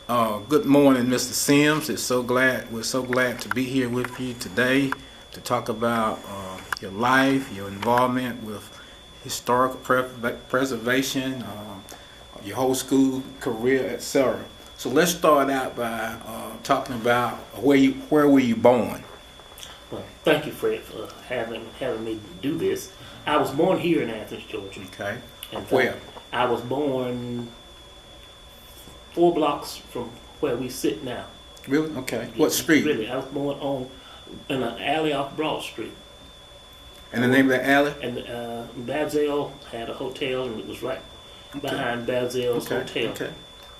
Good morning, Mr. Sims. We're so glad to be here with you today to talk about your life, your involvement with historical preservation, your whole school career, etc. So let's start out by talking about where were you born? Well, thank you, Fred, for having me do this. I was born here in Athens, Georgia. Okay. In fact, Where? I was born 4 blocks from where we sit now. Really? Okay. What street? Really, I was born in an alley off Broad Street. And the name of the alley? And Bazel had a hotel, and it was right behind Bazel's hotel. Okay.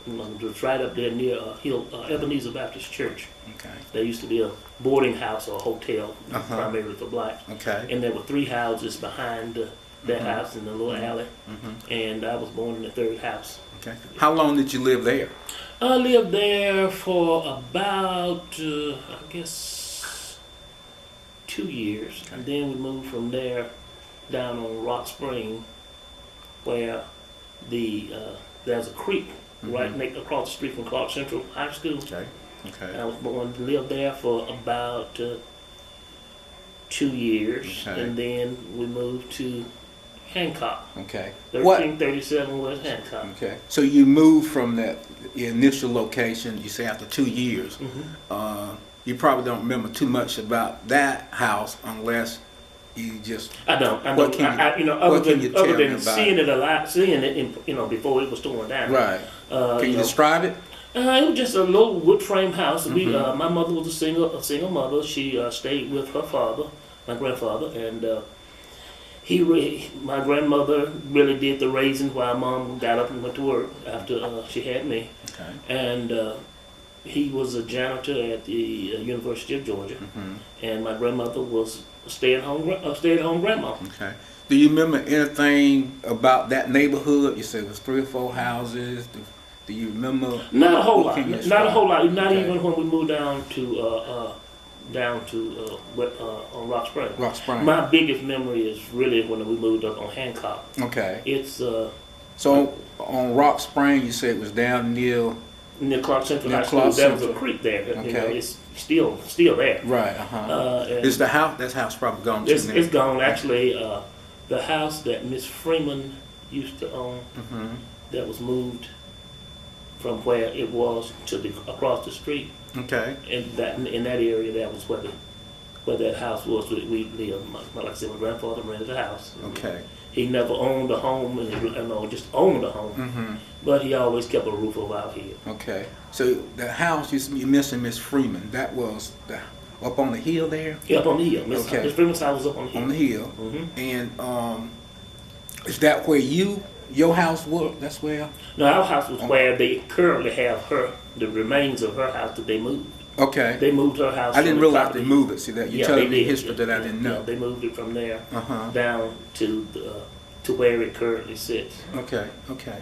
It was right up there near Ebenezer Baptist Church. Okay. There used to be a boarding house or a hotel, primarily for blacks. Okay. And there were 3 houses behind that house in the little alley. And I was born in the 3rd house. Okay. How long did you live there? I lived there for about, I guess, 2 years. Okay. And then we moved from there down on Rock Spring, where there's a creek right across the street from Clark Central High School. Okay. Okay. I was born to live there for about 2 years, Okay. and then we moved to Hancock, Okay. 1337 West Hancock. Okay. So you moved from that initial location, you say after 2 years. You probably don't remember too much about that house unless you just. I don't. What can Other tell me than about seeing it before it was torn down. Right. Can you describe it? It was just a little wood frame house. My mother was a single mother. She stayed with her father, my grandfather, and my grandmother really did the raising while Mom got up and went to work after she had me. Okay. And he was a janitor at the University of Georgia, and my grandmother was a stay-at-home grandma. Okay. Do you remember anything about that neighborhood? You said it was 3 or 4 houses. Do you remember? Not a whole lot. Not a whole lot. Not Okay. even when we moved down to on Rock Spring. Rock Spring. My biggest memory is really when we moved up on Hancock. Okay. It's So on Rock Spring, you said it was down near. near Clark Central Near High School. Clark There was a Central. creek there. Okay. It's still there. Right. And Is the house? That house probably gone too now. it's gone. Actually, the house that Miss Freeman used to own, that was moved from where it was to across the street. Okay. In that area, that was where that house was. We lived. Like I said, my grandfather rented a house. Okay. He never owned a home, just owned a home. But he always kept a roof over our head. Okay. So the house you mentioned, Miss Freeman, that was up on the hill there. Yeah, up on the hill. Miss Okay. Freeman's house was up on the hill. On the hill. And is that where your house was? That's where. No, our house was where they currently have the remains of her house that they moved. Okay. They moved her house. I didn't from the realize property. they moved it. See that you're Yeah, telling they me did. history that I didn't know. Yeah, they moved it from there Uh-huh. down to where it currently sits. Okay. Okay.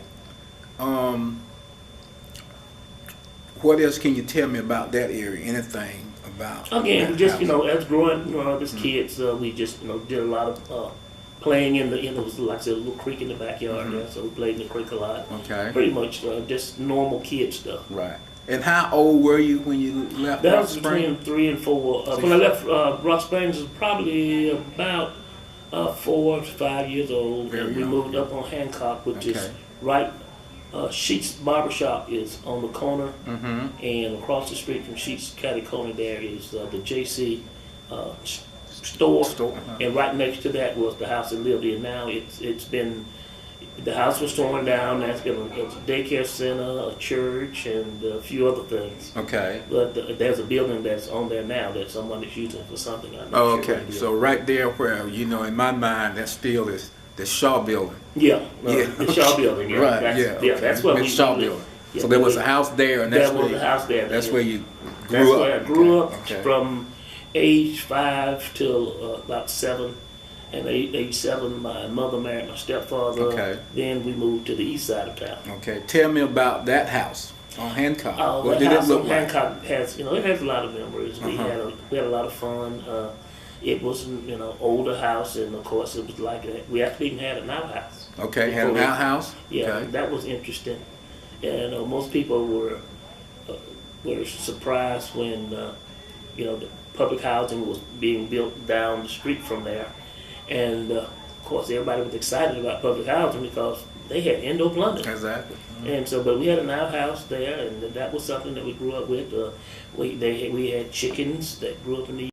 What else can you tell me about that area? Anything about? Again, that just house? as growing as kids, we just did a lot of playing in the it was like I said, a little creek in the backyard there, so we played in the creek a lot. Okay. Pretty much just normal kid stuff. Right. And how old were you when you left That Rock was Spring? between 3 and 4. When I left Rock Springs, I was probably about 4 to 5 years old. Very And we young. moved up on Hancock, which is Okay. right. Sheets Barbershop is on the corner, and across the street from Sheets Catty Corner there is the JC store. And right next to that was the house that lived in. Now it's been. The house was torn down. That's been a daycare center, a church, and a few other things. Okay. But there's a building that's on there now that someone is using for something. I'm not Oh, sure okay. what it is. So right there where, in my mind, that still is the Shaw Building. Yeah, Yeah. the Shaw Building. Yeah, Right, that's, yeah. Okay. That's where Miss we Shaw lived. Building. Yeah, So there was we- a house there, and that's There was a house there. That's yeah. where you That's grew up. where I grew up Okay. from age 5 till about 7. And at age 7, my mother married my stepfather. Okay. Then we moved to the east side of town. Okay. Tell me about that house on Hancock. What That did it house look on like? Hancock has, it has a lot of memories. We Uh-huh. had a lot of fun. It was, older house, and of course it was like that. We actually even had an outhouse. Okay. Had an Before- outhouse. Yeah, Okay. that was interesting. And most people were were surprised when the public housing was being built down the street from there, and of course everybody was excited about public housing because they had indoor plumbing. Exactly. And so, but we had an outhouse there, and that was something that we grew up with. We had chickens that grew up in the